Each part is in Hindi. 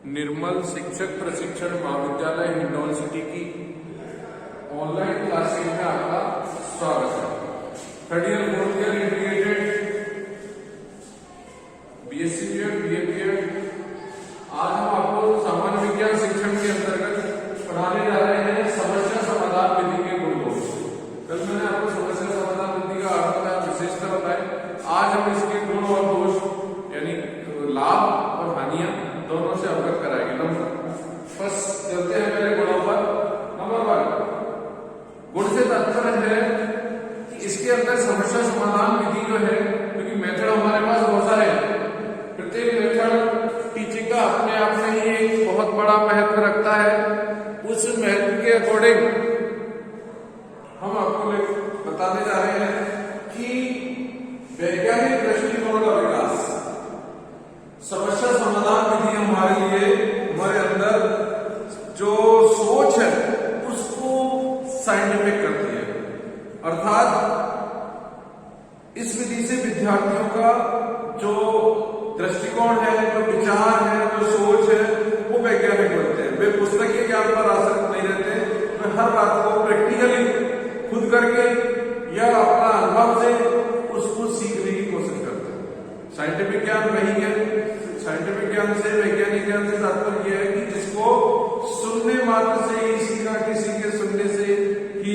निर्मल शिक्षक प्रशिक्षण महाविद्यालय हिंडौन सिटी की ऑनलाइन क्लासेज में आपका स्वागत है। Third year fourth year integrated BSc BEd BA BEd आज हम आपको सामान्य विज्ञान शिक्षण के अंतर्गत पढ़ाने जा रहे हैं समस्या समाधान विधि के गुण दोष। कल मैंने आपको समस्या समाधान विधि का अर्थ विशेषता बताई। आज हम इसके गुण और दोष यानी लाभ और हानियां दोनों से अवगत कराएंगे। बस चलते हैं पहले गुणों पर। नंबर 1, गुण से तात्पर्य है कि इसके अंदर समस्या समाधान विधि जो है, क्योंकि मेथड हमारे पास बहुत सारे हैं, प्रत्येक मेथड टीचिंग का अपने आप में ही एक बहुत बड़ा महत्व रखता है। उस महत्व के अकॉर्डिंग हम आपको बताने जा रहे हैं कि वैज्ञानिक दृष्टिकोण का विकास, समस्या समाधान विधि हमारे लिए हमारे अंदर जो सोच है उसको साइंटिफिक करती है। अर्थात इस विधि से विद्यार्थियों का जो दृष्टिकोण है, जो विचार है, जो सोच है, वो वैज्ञानिक बनते हैं। वे पुस्तकीय ज्ञान पर आश्रित नहीं रहते, वे हर बात को प्रैक्टिकली खुद करके या अपना अनुभव से उसको सीखने की कोशिश करते हैं। साइंटिफिक ज्ञान वही है। साइंटिफिक ज्ञान से, वैज्ञानिक ज्ञान से तात्पर्य यह है कि जिसको सुनने मात्र से ही सीखा, किसी के सुनने से ही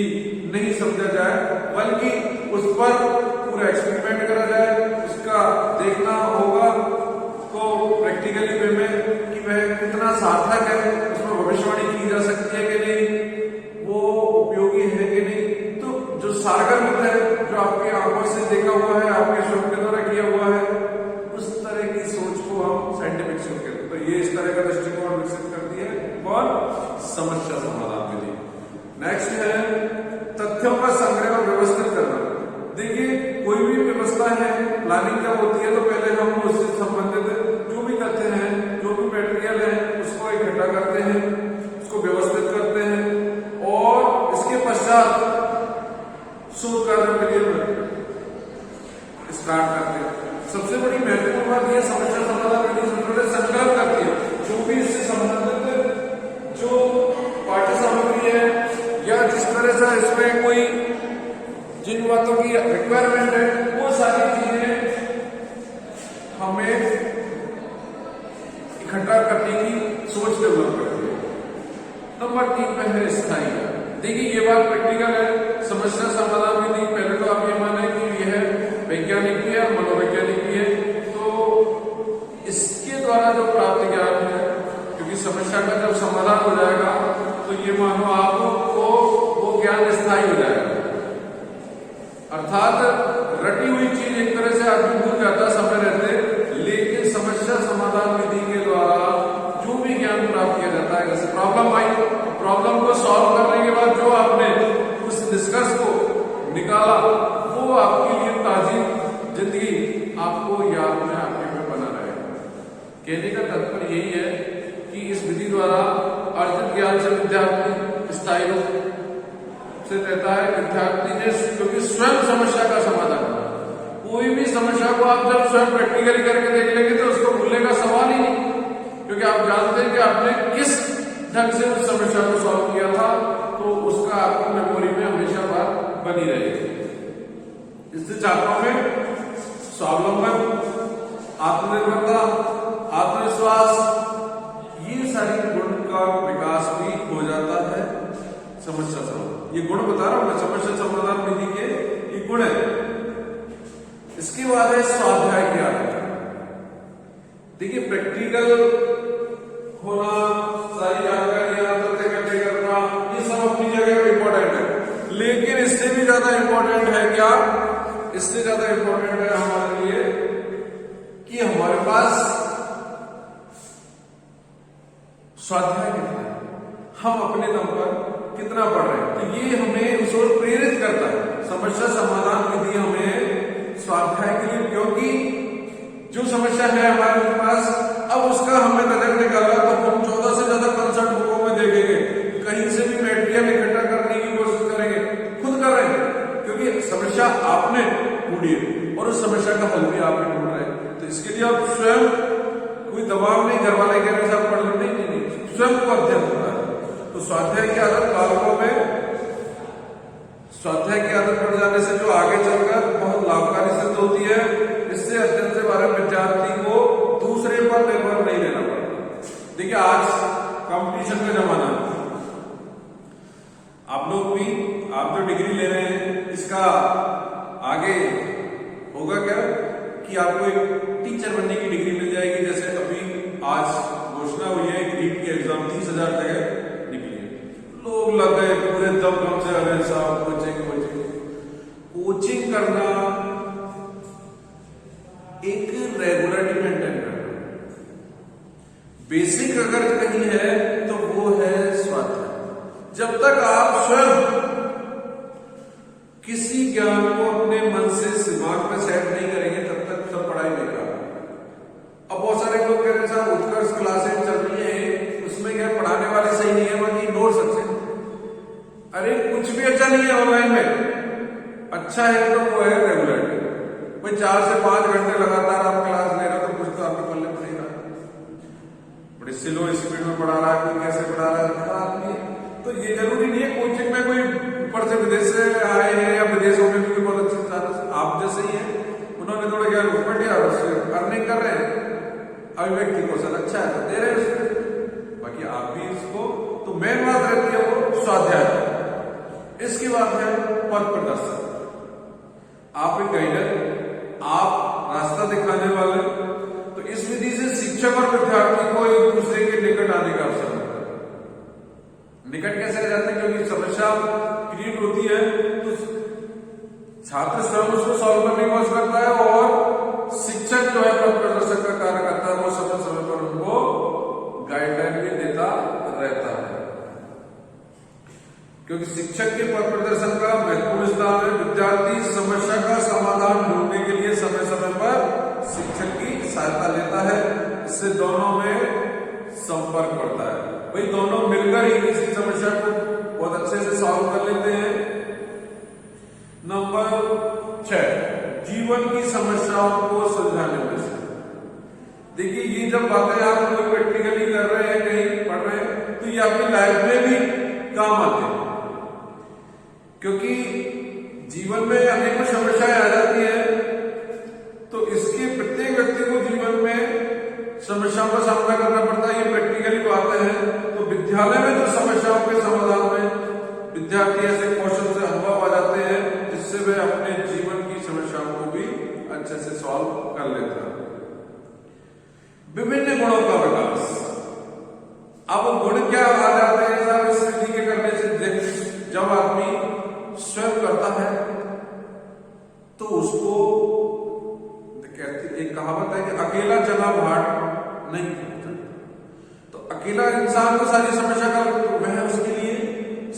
नहीं समझा जाए, बल्कि उस पर पूरा एक्सपेरिमेंट करा जाए, उसका देखना होगा उसको प्रैक्टिकली वे में कि वह कितना सार्थक है, उसमें भविष्यवाणी की जा सकती है कि नहीं, वो उपयोगी है कि नहीं। तो जो सारगर है, जो आपके आंखों से देखा हुआ है, आपके शोध के द्वारा किया हुआ है, उस तरह की सोच को हम साइंटिफिक सोच कहते हैं। तो ये इस तरह का दृष्टिकोण विकसित करती है कौन? समस्या समाधान विधि। नेक्स्ट है तथ्यों का संग्रह और व्यवस्थित करना। देखिए, कोई भी व्यवस्था है, प्लानिंग जब होती है तो पहले हम उससे संबंधित जो भी तथ्य हैं, जो भी मटेरियल है, उसको इकट्ठा करते हैं, उसको व्यवस्थित करते हैं और इसके पश्चात शोध कार्य के लिए स्टार्ट करते हैं। सबसे बड़ी महत्वपूर्ण बात यह समस्या समाधान विधि संकल्प करती है। जो भी इससे संबंधित जो पाठ्य सामग्री है या जिस तरह से इसमें कोई जिन बातों की रिक्वायरमेंट है, वो सारी चीजें हमें इकट्ठा करने की सोच डेवलप करती है। नंबर 3 पे है स्थायी। देखिए, ये बात प्रैक्टिकल है। समस्या समाधान विधि पहले तो आप ये माने कि यह वैज्ञानिक भी है और मनोवैज्ञानिक भी है। तो इसके द्वारा जो प्राप्त ज्ञान है, क्योंकि समस्या का जब समाधान हो जाएगा तो ये मानो आपको वो ज्ञान स्थायी हो जाएगा। अर्थात रटी हुई चीज एक तरह से आदमी भूल जाता समय रहते, लेकिन समस्या समाधान विधि के द्वारा जो भी ज्ञान प्राप्त किया जाता है, जैसे प्रॉब्लम आई, प्रॉब्लम को सॉल्व करने के बाद जो आपने उस निष्कर्ष को निकाला, वो आपके लिए ताजी जिंदगी आपको याद में आपके में बना रहेगा। कहने का तात्पर्य यही है कि इस विधि द्वारा अर्जित ज्ञान से विद्यार्थी स्थायी रूप से रहता है। विद्यार्थी ने क्योंकि स्वयं समस्या का समाधान करना, कोई भी समस्या को आप जब स्वयं प्रैक्टिकली करके देख लेंगे तो उसको भूलने का सवाल ही नहीं, क्योंकि आप जानते हैं कि आपने किस ढंग से उस समस्या को सॉल्व किया था, तो उसका आपकी मेमोरी में हमेशा बात बनी रहेगी। इससे छात्रों में स्वावलंबन, आत्मनिर्भरता, आत्मविश्वास, ये सारी गुण का विकास भी हो जाता है। समस्या समाधान, ये गुण बता रहा हूं मैं, समस्या समाधान विधि के ये गुण है। इसके बाद है स्वाध्याय ज्ञान। देखिए, प्रैक्टिकल होना, सारी जानकारियां तथ्य इकट्ठे करना, ये सब अपनी जगह इंपॉर्टेंट है, लेकिन इससे भी ज्यादा इंपॉर्टेंट है क्या? इससे ज्यादा इंपॉर्टेंट है हमारे लिए कि हमारे पास स्वाध्याय कितना है, हम अपने दम पर कितना पढ़ रहे हैं। तो ये हमें उस ओर प्रेरित करता है। समस्या समाधान विधि हमें स्वाध्याय के लिए, क्योंकि जो समस्या है हमारे पास, अब उसका हमें नजर निकाला तो हम 14 से ज्यादा कंसर्ट बुकों में देखेंगे, कहीं से भी मटेरियल इकट्ठा करने की कोशिश करेंगे, खुद कर रहे हैं, क्योंकि समस्या आपने ढूंढी है और उस समस्या का हल भी आपने ढूंढ रहे हैं। तो इसके लिए आप स्वयं कोई दबाव नहीं, घर वाले कह रहे हैं पढ़ लो, स्वाध्याय की आदत बालकों में, स्वाध्याय की आदत पड़ जाने से जो आगे चलकर बहुत लाभकारी सिद्ध होती है, इससे अध्ययन से बारे विद्यार्थी को दूसरे पर निर्भर नहीं रहना पड़ता। देखिए आज कंपटीशन का जमाना है, आप लोग भी, आप जो डिग्री ले रहे हैं इसका आगे होगा क्या कि आपको एक टीचर बनने की डिग्री मिल जाएगी। जैसे अभी आज घोषणा हुई है नीट की एग्जाम 30,000 जगह निकली है, लोग लग गए पूरे दम से, अरे साहब कोचिंग करना, एक रेगुलरिटी मेंटेन करना, बेसिक अगर कहीं है तो वो है स्वाध्याय। जब तक आप स्वयं किसी ज्ञान को अपने मन से दिमाग में सेट नहीं करेंगे तब तक सब पढ़ाई बेकार। अब बहुत सारे लोग कह रहे हैं साहब उत्कर्ष क्लासेस चल रही है, उसमें क्या पढ़ाने वाले सही नहीं है, बाकी नोट्स अच्छे। अरे कुछ भी अच्छा नहीं है ऑनलाइन में, अच्छा है तो वो है रेगुलरिटी। भाई 4 से 5 घंटे लगातार आप क्लास ले रहे हो तो कुछ तो आपको पल्ले पड़ेगा। बड़ी स्लो स्पीड में पढ़ा रहा है, कोई कैसे पढ़ा रहा है, पढ़ा आदमी है। तो ये जरूरी नहीं है कोचिंग में कोई ऊपर से विदेश से आए हैं या विदेशों में भी कोई बहुत अच्छे आप जैसे ही हैं, उन्होंने थोड़ा क्या रुकमट या उससे अर्निंग कर रहे हैं, अभिव्यक्ति कौशल अच्छा है तो दे रहे हैं उसमें, बाकी आप भी इसको, तो मेन बात रहती है वो स्वाध्याय। इसकी बात है पथ प्रदर्शन, आप एक गाइडर, आप रास्ता दिखाने वाले, तो इस विधि से शिक्षक और विद्यार्थी को एक दूसरे के निकट आने का अवसर मिलता है। निकट कैसे रह जाते हैं, क्योंकि समस्या क्रिएट होती है तो छात्र स्वयं उसको सॉल्व करने की कोशिश करता है और शिक्षक जो है पथ प्रदर्शक का कार्य करता है, वो समय समय पर उनको गाइडलाइन भी देता रहता है। क्योंकि शिक्षक के पथ प्रदर्शन का महत्वपूर्ण स्थान है। विद्यार्थी समस्या का समाधान ढूंढने के लिए समय समय पर शिक्षक की सहायता लेता है, इससे दोनों में संपर्क बढ़ता है। भाई दोनों मिलकर ही किसी समस्या को बहुत अच्छे से सॉल्व कर लेते हैं। नंबर 6, जीवन की समस्याओं को सुलझाने में से। देखिए ये जब बातें आप कोई प्रैक्टिकली कर रहे हैं, कहीं पढ़ रहे हैं, तो ये आपकी लाइफ में भी काम आते हैं, क्योंकि जीवन में अनेकों समस्याएं आ जाती है। तो इसके प्रत्येक व्यक्ति को जीवन में समस्याओं का सामना करना पड़ता है, ये प्रैक्टिकली बातें हैं। तो विद्यालय में जो समस्याओं के समाधान में विद्यार्थी ऐसे कौशल से अनुभव आ जाते हैं जिससे वे अपने जीवन की समस्याओं को भी अच्छे से सॉल्व कर लेते हैं। विभिन्न गुणों का विकास, अब गुण क्या आ जाते हैं सर इस विधि के करने से? जब आदमी स्वयं करता है तो उसको कहते, एक कहावत है कि अकेला चला भाट नहीं पहुंचा। तो अकेला इंसान को सारी समस्या का, तो वह उसके लिए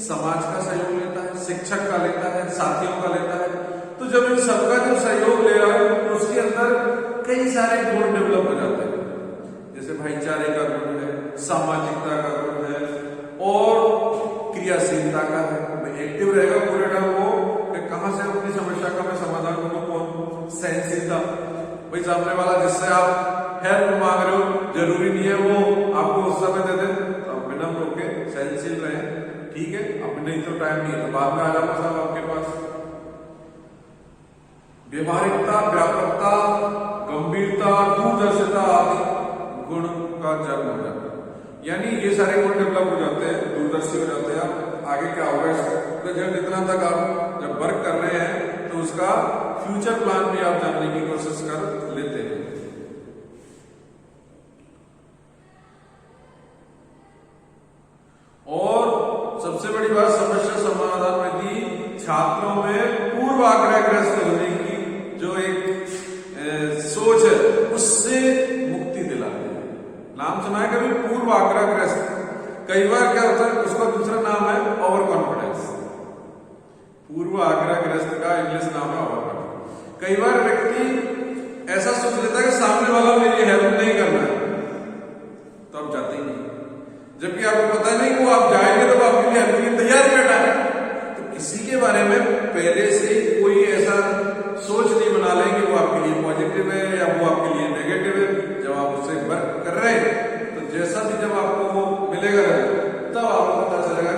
समाज का सहयोग लेता है, शिक्षक का लेता है, साथियों का लेता है। तो जब इन सबका जो सहयोग ले रहा है तो उसके अंदर कई सारे गुण डेवलप हो जाते हैं, जैसे भाईचारे का गुण है, सामाजिकता का गुण है और क्रियाशीलता का है। एक्टिव रहेगा पूरे टाइम वो, कहां से अपनी समस्या का मैं समाधान करूं, कौन सहनशीलता। भाई सामने वाला जिससे आप हेल्प मांग रहे हो, जरूरी नहीं है वो आपको उस समय दे दे, तो आप बिना रोके सहनशील रहे, ठीक है, अब नहीं तो टाइम नहीं है तो बाद में आ जाऊंगा साहब आपके पास। व्यवहारिकता, व्यापकता, गंभीरता, दूरदर्शिता आदि गुण का जन्म हो जाता है। यानी ये सारे गुण डेवलप हो जाते हैं, दूरदर्शी हो जाते हैं। आप आगे क्या होगा प्रेजेंट इतना तक आप जब वर्क कर रहे हैं तो उसका फ्यूचर प्लान भी आप जानने की कोशिश कर लेते हैं। और सबसे बड़ी बात, समस्या समाधान विधि छात्रों में पूर्वाग्रहग्रस्त होने की जो एक सोच है उससे मुक्ति दिलाती है। नाम सुना है कभी पूर्वाग्रहग्रस्त? कई बार क्या होता है, उसका दूसरा नाम है ओवर कॉन्फिडेंस। पूर्व आग्रहग्रस्त का इंग्लिश नाम है ओवर कॉन्फिडेंस। कई बार व्यक्ति ऐसा सोच लेता है कि सामने वाला मेरी हेल्प नहीं कर रहा है तो आप जाते ही नहीं, जबकि आपको पता नहीं वो आप जाएंगे तो आपके लिए हेल्प के लिए तैयार बैठा है। तो किसी के बारे में पहले से कोई ऐसा सोच नहीं बना लें कि वो आपके लिए पॉजिटिव है या वो आपके लिए नेगेटिव है। जब आप उससे वर्क कर रहे हैं तो जैसा भी जब आपको वो मिलेगा तब आपको पता चलेगा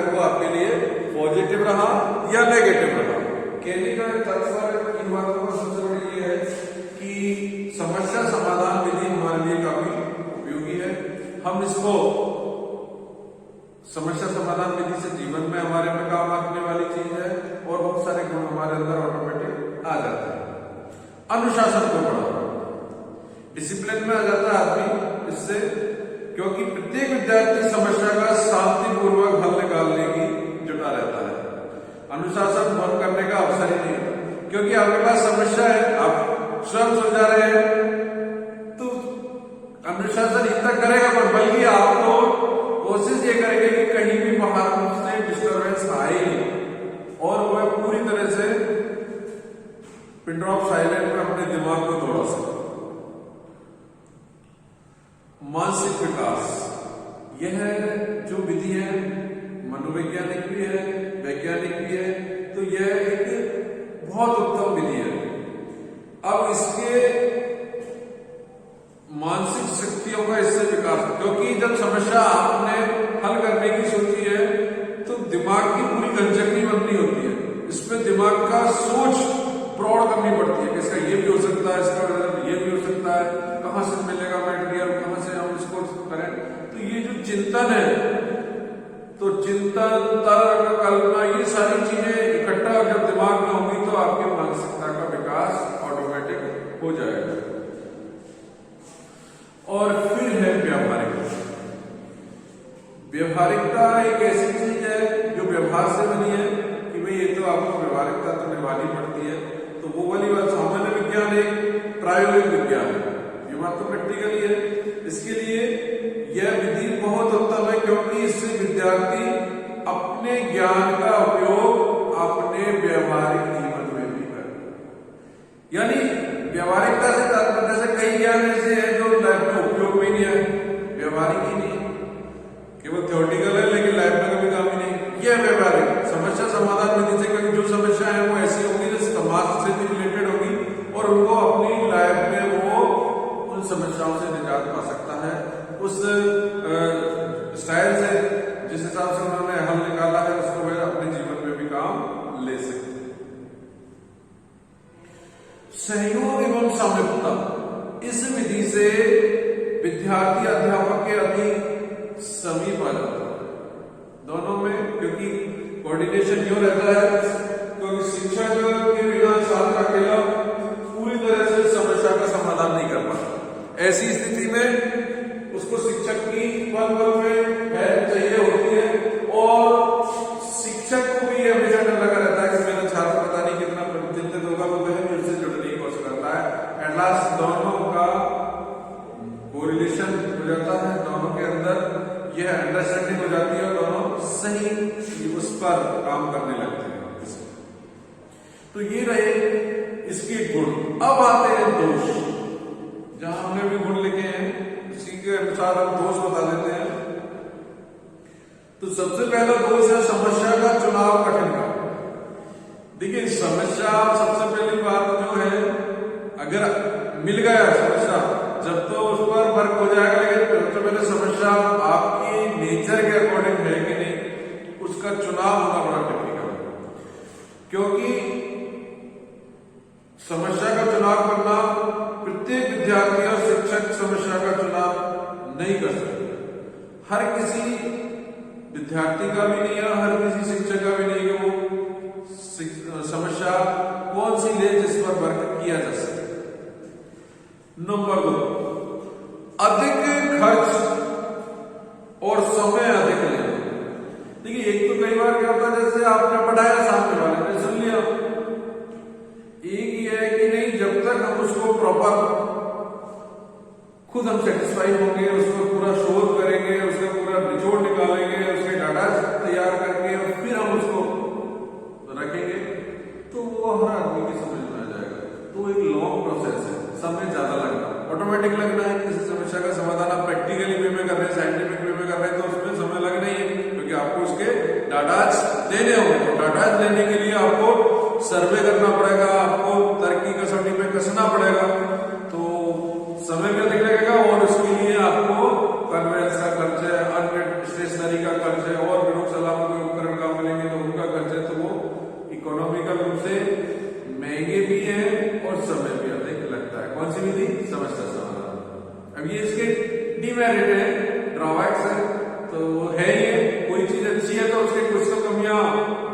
अनुशासन को बढ़ावा, डिसिप्लिन में आ जाता है आदमी इससे, क्योंकि प्रत्येक विद्यार्थी समस्या का शांतिपूर्वक हल निकालने की जुटा रहता है। अनुशासन भंग करने का अवसर ही नहीं, क्योंकि आपके पास समस्या है, आप स्वयं सुलझा रहे हैं, तो अनुशासन इतना करेगा, पर बल्कि आप तो कोशिश ये करेंगे कि कहीं भी बाहर से डिस्टर्बेंस आए नहीं, और वह पूरी तरह से पिन ड्रॉप साइलेंट में अपने दिमाग को दौड़ा सके। मानसिक विकास, यह जो विधि है मनोवैज्ञानिक भी है, वैज्ञानिक भी है, तो यह एक बहुत उत्तम विधि है। अब इसके मानसिक शक्तियों का इससे विकास, क्योंकि जब समस्या आपने हल करने की सोची है तो दिमाग की पूरी कंचकनी बननी होती है, इसमें दिमाग का सोच प्रौढ़ करनी पड़ती है कि इसका ये भी हो सकता है, इसका ये भी हो सकता है, कहां से मिलेगा मटेरियल, कहां से हम इसको करें। तो ये जो चिंतन है, तो चिंतन, तर्क, कल्पना, ये सारी चीजें इकट्ठा जब दिमाग में होंगी तो आपकी मानसिकता का विकास ऑटोमेटिक हो जाएगा। और फिर है व्यवहारिकता। व्यवहारिकता एक ऐसी चीज है जो व्यवहार से बनी है कि भाई ये तो आपको व्यवहारिकता तो निभानी पड़ती है, तो वो वाली बात। सामान्य विज्ञान एक प्रायोगिक विज्ञान है, ये बात तो प्रैक्टिकल ही है। इसके लिए यह विधि बहुत उत्तम है, क्योंकि इससे विद्यार्थी अपने ज्ञान का उपयोग अपने व्यवहारिक जीवन में भी करे। यानी व्यवहारिकता से तात्पर्य से कई ज्ञान ऐसे हैं जो लाइफ में उपयोग में नहीं है, व्यवहारिक ही नहीं, केवल थ्योरेटिकल है लेकिन लाइफ में कभी काम ही नहीं। यह व्यवहारिक समस्या समाधान विधि से, क्योंकि जो समस्या है वो ऐसी होगी जो समाज से भी रिलेटेड होगी और उनको अपनी लाइफ में वो उन समस्याओं से निजात पा सकता है, उस स्टाइल से जिस हिसाब से उन्होंने हल निकाला है उसको वह अपने जीवन में भी काम ले सकते। सहयोग एवं सामिप्यता, इस विधि से विद्यार्थी अध्यापक के अधिक समीप आ जाता है दोनों में, क्योंकि कोऑर्डिनेशन क्यों रहता है, क्योंकि शिक्षक के बिना छात्र अकेला पूरी तरह से समस्या का समाधान नहीं कर पाता। ऐसी स्थिति में उसको शिक्षक की पल पल में हेल्प चाहिए होती है, और शिक्षक को भी यह हमेशा डर लगा रहता है कि मेरा छात्र पता नहीं कितना चिंतित होगा, वो मेरे से जुड़ने की कोशिश करता है। एट लास्ट दोनों का कोरिलेशन हो जाता है, दोनों के अंदर यह अंडरस्टैंडिंग हो जाती है और दोनों सही उस पर काम करने लगते हैं। तो ये रहे इसके गुण। अब आते हैं दोष, जहां हमने भी गुण लिखे हैं उसी के अनुसार हम दोष बता देते हैं। तो सबसे पहला दोष है समस्या का चुनाव कठिन का। देखिए समस्या, सबसे पहली बात जो है, अगर मिल गया समस्या जब तो उस पर वर्क हो जाएगा, लेकिन सबसे पहले समस्या आपकी नेचर के अकॉर्डिंग है कि नहीं, उसका चुनाव होना बड़ा टिपिकल है। क्योंकि समस्या का चुनाव करना प्रत्येक विद्यार्थी और शिक्षक समस्या का चुनाव नहीं कर सकते। हर किसी विद्यार्थी का भी नहीं है, हर किसी शिक्षक का भी नहीं है वो समस्या कौन सी ले जिस पर वर्क किया जा सके। नंबर 2, अधिक खर्च और समय अधिक लेना। देखिए एक तो कई बार क्या होता है, जैसे आपने पढ़ाया, सामने वाले ने सुन लिया, एक ये है कि नहीं जब तक हम उसको प्रॉपर खुद हम सेटिस्फाई होंगे, उसको पूरा शोध करेंगे, उसका पूरा निचोड़ निकालेंगे, उसके डाटा तैयार करके और फिर हम उसको रखेंगे, तो वो हर आदमी की समझ में आ जाएगा। तो एक लॉन्ग प्रोसेस है, समय ज्यादा लगना, ऑटोमेटिक लगना है। किसी समस्या का समाधान आप प्रैक्टिकली वे में कर रहे हैं, साइंटिफिक वे में कर रहे हैं, तो उसमें समय लगना ही है, क्योंकि आपको उसके डाटाज देने होंगे। तो डाटाज देने के लिए आपको सर्वे करना पड़ेगा, आपको तर्क की कसौटी पे कसना पड़ेगा, तो समय भी अधिक लगेगा। और उसके लिए आपको कन्वेंस का खर्च है, अन्य स्टेशनरी का खर्च है, और प्रयोग सलामत उपकरण का मिलेंगे तो उनका खर्च है, तो वो इकोनॉमिकल रूप से महंगे भी है और समय भी अधिक लगता है। कौन सी विधि? समस्या समाधान। अब ये इसके डिमेरिट है, ड्रॉबैक्स है, तो है ये कोई चीज अच्छी है तो उसके कुछ तो कमियां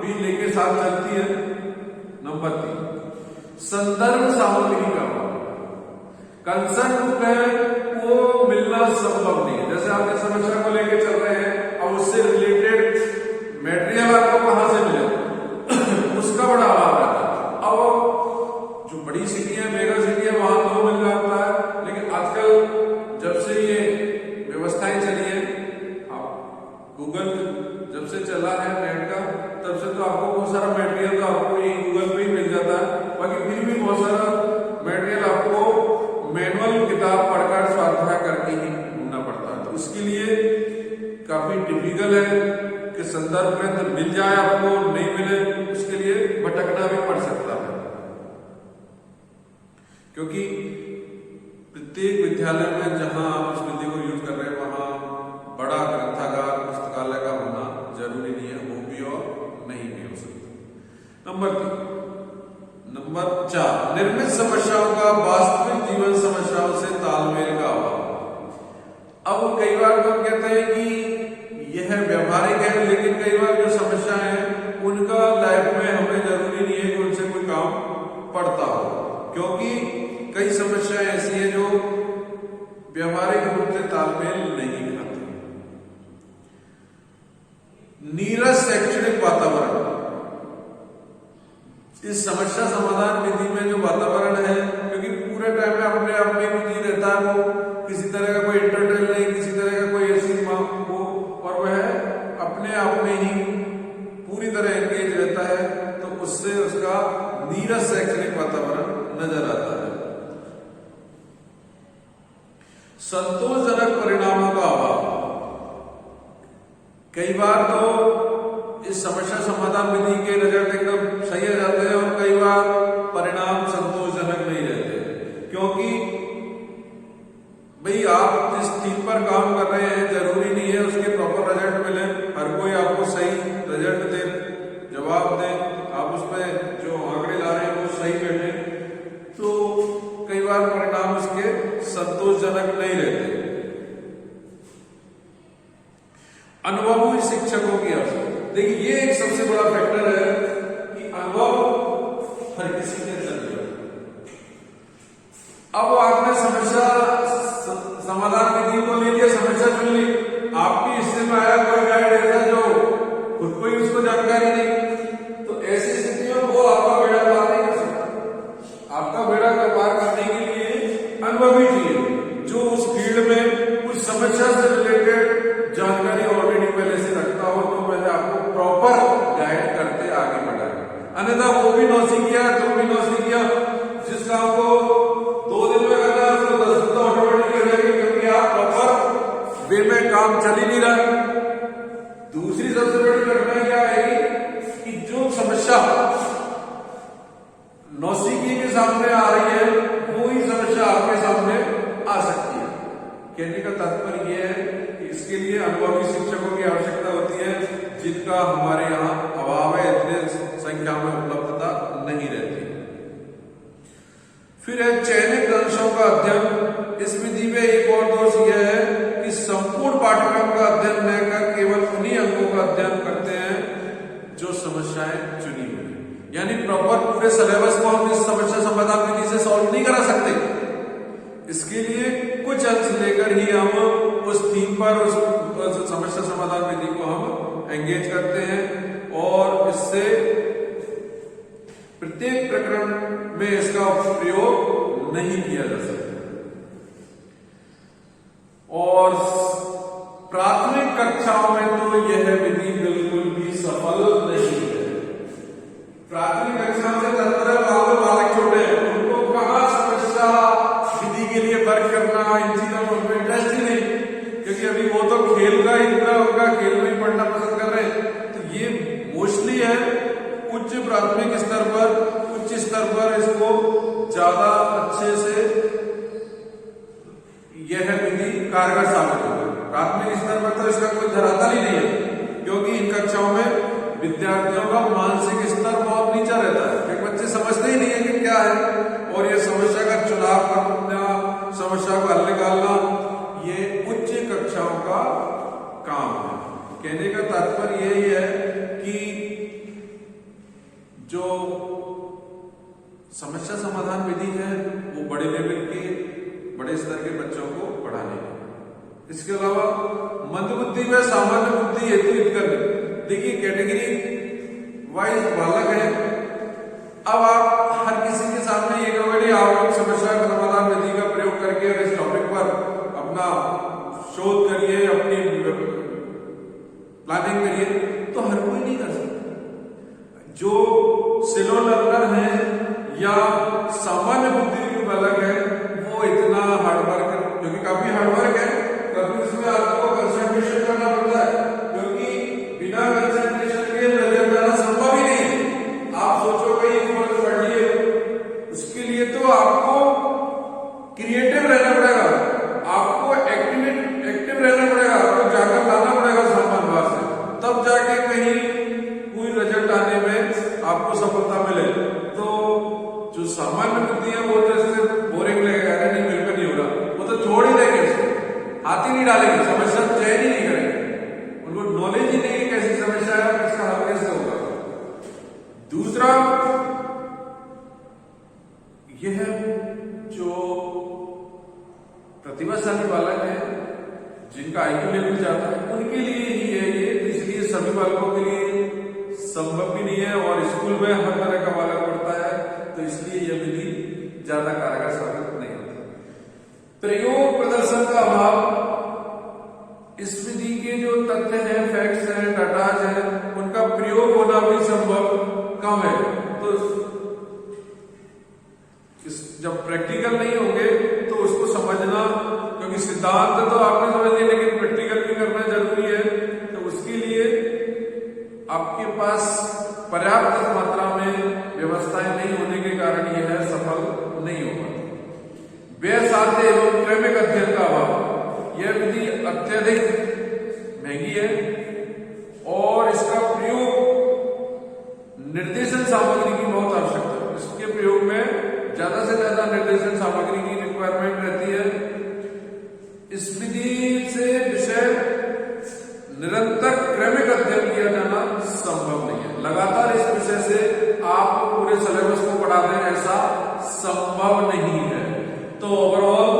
भी लेके साथ चलती है। नंबर 3, संदर्भ सामग्री का अभाव। कंसर्न बुक है वो मिलना संभव नहीं है। जैसे आप इस समस्या को लेके चल रहे हैं, अब उससे रिलेटेड मटेरियल आपको कहां से मिले उसका बड़ा अभाव रहता है। अब जो बड़ी सिटी है, मेगा सिटी है, वहां तो मिल जाता है, लेकिन आजकल जब से ये व्यवस्थाएं चली है, आप गूगल जब से चला है नेट का, तब से तो आपको बहुत सारा मटेरियल तो आपको ये गूगल पे ही मिल जाता है। बाकी फिर भी बहुत सारा मटेरियल आपको मैनुअल किताब पढ़कर स्वाध्याय करके ही ढूंढना पड़ता है। तो उसके लिए काफी डिफिकल्ट है कि संदर्भ ग्रंथ मिल जाए आपको, नहीं मिले, उसके लिए भटकना भी पड़ सकता है। क्योंकि प्रत्येक विद्यालय में जहां आप इस विधि को यूज कर रहे हैं, वहां बड़ा ग्रंथागार पुस्तकालय का होना जरूरी नहीं है, वो भी और नहीं भी हो सकता। नंबर 4, निर्मित समस्याओं का वास्तविक जीवन समस्याओं से तालमेल का अभाव। अब कई बार तो हम कहते हैं कि यह व्यवहारिक है, लेकिन कई बार जो समस्या है उनका लाइफ में हमें जरूरी नहीं है कि उनसे कोई काम पड़ता हो, क्योंकि कई समस्याएं ऐसी हैं जो व्यवहारिक रूप से तालमेल नहीं खाती। नीरस शैक्षणिक वातावरण, इस समस्या समाधान विधि में जो वातावरण है, क्योंकि पूरे टाइम में अपने आप में बिजी रहता है, वो किसी तरह का कोई इंटरटेन नहीं, किसी तरह का कोई ऐसी वो, और वह अपने आप में ही पूरी तरह एंगेज रहता है, तो उससे उसका नीरस शैक्षणिक वातावरण नजर आता है। संतोषजनक परिणामों का अभाव, कई बार तो इस समस्या समाधान विधि के रिजल्ट एकदम सही आ जाते हैं और कई बार परिणाम संतोषजनक नहीं रहते, क्योंकि भाई आप जिस थीम पर काम कर रहे हैं जरूरी नहीं है उसके प्रॉपर रिजल्ट मिले, हर कोई आपको सही रिजल्ट दे, जवाब दे, आप उसमें जो आंकड़े ला रहे हैं वो सही बैठे, तो कई बार परिणाम उसके संतोषजनक नहीं रहते। अनुभवी शिक्षकों की आवश्यकता, देखिए ये एक सबसे बड़ा फैक्टर है कि अनुभव हर किसी के अंदर। अब आपने समस्या समाधान विधि को ले लिया, समस्या चुन ली, आपके हिस्से में आया कोई गाइड ऐसा जो खुद को ही उसको जानकारी नहीं, तो ऐसी स्थिति में वो आपका बेड़ा पार नहीं कर सकता। आपका बेड़ा पार करने के लिए अनुभवी चाहिए, जो उस फील्ड में उस समस्या से रिलेटेड जानकारी ऑलरेडी पहले से रखता हो, तो वह आपको प्रॉपर गाइड करते आगे बढ़ाए। अन्यथा वो भी नौसिखिया, तुम भी नौसिखिया, जिस काम को 2 दिन में करना है उसको 10 दिन तो ऑटोमेटिक कर जाएगी, क्योंकि आप प्रॉपर वे में काम चल ही नहीं रहा। दूसरी सबसे बड़ी घटना क्या आएगी कि जो समस्या नौसिखिए के सामने आ रही है वो ही समस्या आपके सामने आ सकती है। कहने का तात्पर्य यह है कि इसके लिए अनुभवी शिक्षकों की आवश्यकता होती है, जिनका हमारे यहाँ अभाव है, इतने संख्या में उपलब्धता नहीं रहती। फिर है चयनित अंशों का अध्ययन। इस विधि में एक और दोष यह है कि संपूर्ण पाठ्यक्रम का अध्ययन न कर केवल उन्हीं अंगों का अध्ययन करते हैं जो समस्याएं चुनी हुई, यानी प्रॉपर पूरे सिलेबस को हम इस समस्या समाधान विधि से सॉल्व नहीं करा सकते। इसके लिए कुछ अंश लेकर ही हम उस थीम पर उस समस्या समाधान विधि को हम एंगेज करते हैं, और इससे प्रत्येक प्रकरण में इसका प्रयोग नहीं किया जा सकता। और प्राथमिक कक्षाओं में तो यह विधि बिल्कुल भी सफल नहीं है। प्राथमिक कक्षाओं से बालक छोटे हैं, उनको कहां समस्या विधि के लिए वर्क करना, इन चीजों में उनमें इंटरेस्ट ही नहीं, क्योंकि अभी वो तो खेल का ही पूरा होगा, खेल में ही पढ़ना पसंद कर रहे हैं। तो ये मोस्टली है उच्च प्राथमिक स्तर पर, उच्च स्तर पर इसको ज्यादा अच्छे से यह विधि कारगर साबित होगी। प्राथमिक स्तर पर तो इसका कोई धरातल ही नहीं है, क्योंकि इन कक्षाओं में विद्यार्थियों का मानसिक स्तर बहुत नीचा रहता है, क्योंकि बच्चे समझते ही नहीं है कि क्या है, और ये समस्या का चुनाव करना, समस्या को हल निकालना, ये उच्च कक्षाओं का काम है। कहने का तात्पर्य यही है कि जो समस्या समाधान विधि है वो बड़े लेवल के बड़े स्तर के बच्चों को पढ़ाने की। इसके अलावा मंदबुद्धि व सामान्य बुद्धि हेतु हित करने, देखिए कैटेगरी वाइज बालक है। अब आप हर किसी के सामने ये कहोगे आप समस्या समाधान विधि का प्रयोग करके इस टॉपिक पर अपना शोध करिए, अपनी प्लानिंग करिए, तो हर कोई नहीं कर सकता। जो स्लो लर्नर है या सामान्य बुद्धि के बालक है वो इतना हार्डवर्क, क्योंकि काफी हार्डवर्क है, कभी उसमें आपको कंसंट्रेशन करना पड़ता है, क्योंकि बिना कंसंट्रेशन के नजर जाना संभव ही नहीं है। आप सोचोगे ये वर्ड पढ़ लिए, उसके लिए तो आपको क्रिएटिव रहना पड़ेगा, आपको एक्टिव रहना पड़ेगा, आपको जाकर लाना पड़ेगा सामान बाहर से, तब जाके कहीं कोई रिजल्ट आने में आपको सफलता मिले। तो जो सामान्य बुद्धि है वो तो इससे बोरिंग लगेगा, अरे नहीं मेरे को नहीं हो रहा, वो तो छोड़ ही देंगे, हाथ ही नहीं डालेंगे, समस्या चयन ही नहीं करेंगे, उनको नॉलेज ही नहीं है कैसी समस्या है और इसका हल कैसे होगा। दूसरा यह जो प्रतिभाशाली बालक है जिनका आईक्यू लेवल ज्यादा है उनके लिए ही है ये, इसलिए सभी बालकों के लिए संभव भी नहीं है और स्कूल में हर तरह का बालक पढ़ता है, तो इसलिए यह विधि ज्यादा कारगर साबित नहीं होती। प्रयोग प्रदर्शन का अभाव, इस विधि के जो तथ्य हैं, फैक्ट्स हैं, डाटाज हैं, उनका प्रयोग होना भी संभव कम है। तो जब प्रैक्टिकल नहीं होंगे तो उसको समझना, क्योंकि सिद्धांत तो आपने समझ लिया लेकिन प्रैक्टिकल भी करना जरूरी है, तो उसके लिए आपके पास पर्याप्त मात्रा में व्यवस्थाएं नहीं होने के कारण यह सफल नहीं होगा। व्यय साध्य एवं क्रमिक अध्ययन का अभाव, यह विधि अत्यधिक महंगी है और इसका प्रयोग निर्देशन सामग्री की बहुत आवश्यकता है। इसके प्रयोग में ज्यादा से ज्यादा निर्देशन सामग्री की रिक्वायरमेंट रहती है। इस विधि से विषय निरंतर क्रमिक अध्ययन किया जाना संभव नहीं है। लगातार इस विषय से आप पूरे सिलेबस को पढ़ा दें ऐसा संभव नहीं है। तो ओवरऑल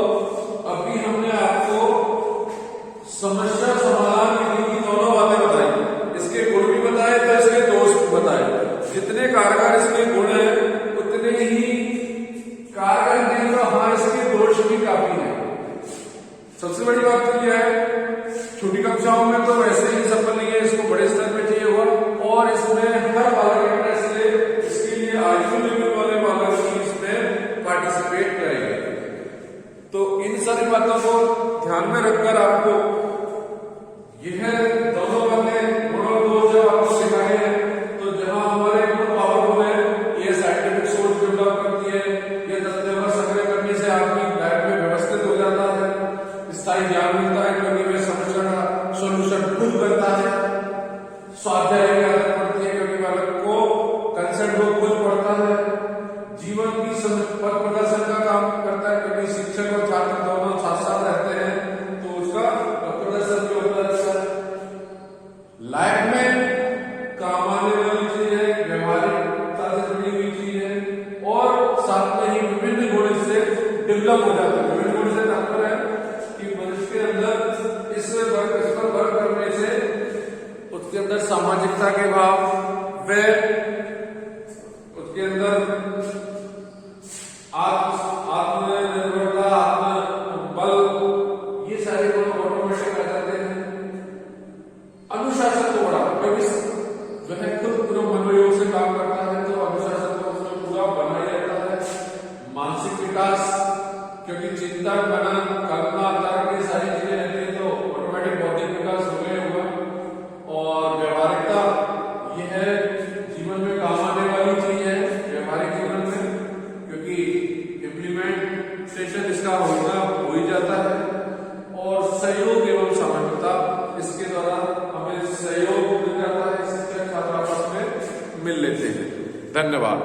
अभी हमने आपको समस्या समाधान विधि की दोनों बातें बताई, इसके गुण भी बताए तो इसके दोष भी बताए। जितने कारगर इसके गुण हैं उतने ही कारगर नहीं, तो हाँ इसके दोष भी काफी है। सबसे बड़ी बात तो यह है छोटी कक्षाओं में तो वैसे ही सफल नहीं है, इसको बड़े स्तर पे चाहिए होगा और इसमें हर बालक इंटरेस्ट ले, इसके लिए आईक्यू लेवल वाले बालक ही इसमें पार्टिसिपेट करेंगे। तो इन सारी बातों को ध्यान में रखकर आपको यह दोनों बातें गुण और दोष जब आपको सिखाए हैं, तो जहां हमारे गुण पावरफुल है, यह साइंटिफिक सोच डेवलप करती है, यह तथ्यों का संग्रह करने से आपकी लाइफ में व्यवस्थित हो जाता है, स्थायी ज्ञान मिलता है, क्योंकि वह समस्या का सोल्यूशन खुद करता है। स्वाध्याय की आदत पड़ती है क्योंकि बालक को कंसेप्ट को खुद पढ़ता है। जीवन की पथ प्रदर्शन का काम करता है, क्योंकि शिक्षक और छात्र दोनों साथ साथ रहते हैं, तो उसका प्रदर्शन भी होता रहता है। लाइफ में काम आने वाली चीज है, व्यवहारिकता से जुड़ी हुई चीज है और साथ में ही विभिन्न गुण इससे डेवलप हो जाते हैं। विभिन्न गुण से तात्पर्य है कि मनुष्य के अंदर इस पर वर्क करने से उसके अंदर सामाजिकता के भाव, व उसके अंदर आत्मनिर्भरता, आत्मबल, ये सारे गुण ऑटोमेटिक आ जाते हैं। अनुशासन को बढ़ा, क्योंकि जो है खुद जो मनोयोग से काम करता है तो अनुशासन तो उसमें पूरा बना ही रहता है। मानसिक विकास, क्योंकि चिंतन, मनन, कल्पना, तर्क, ये सारी चीजें रहती है तो ऑटोमेटिक बौद्धिक विकास हो गया होगा। और व्यवहारिकता, यह है जीवन में काम आने वाली चीज है व्यवहारिक जीवन में, क्योंकि इम्प्लीमेंटेशन इसका होना हो ही जाता है। और सहयोग एवं सामान्यता, इसके द्वारा हमें सहयोग मिल जाता है, शिक्षक छात्र आपस में मिल लेते हैं। धन्यवाद।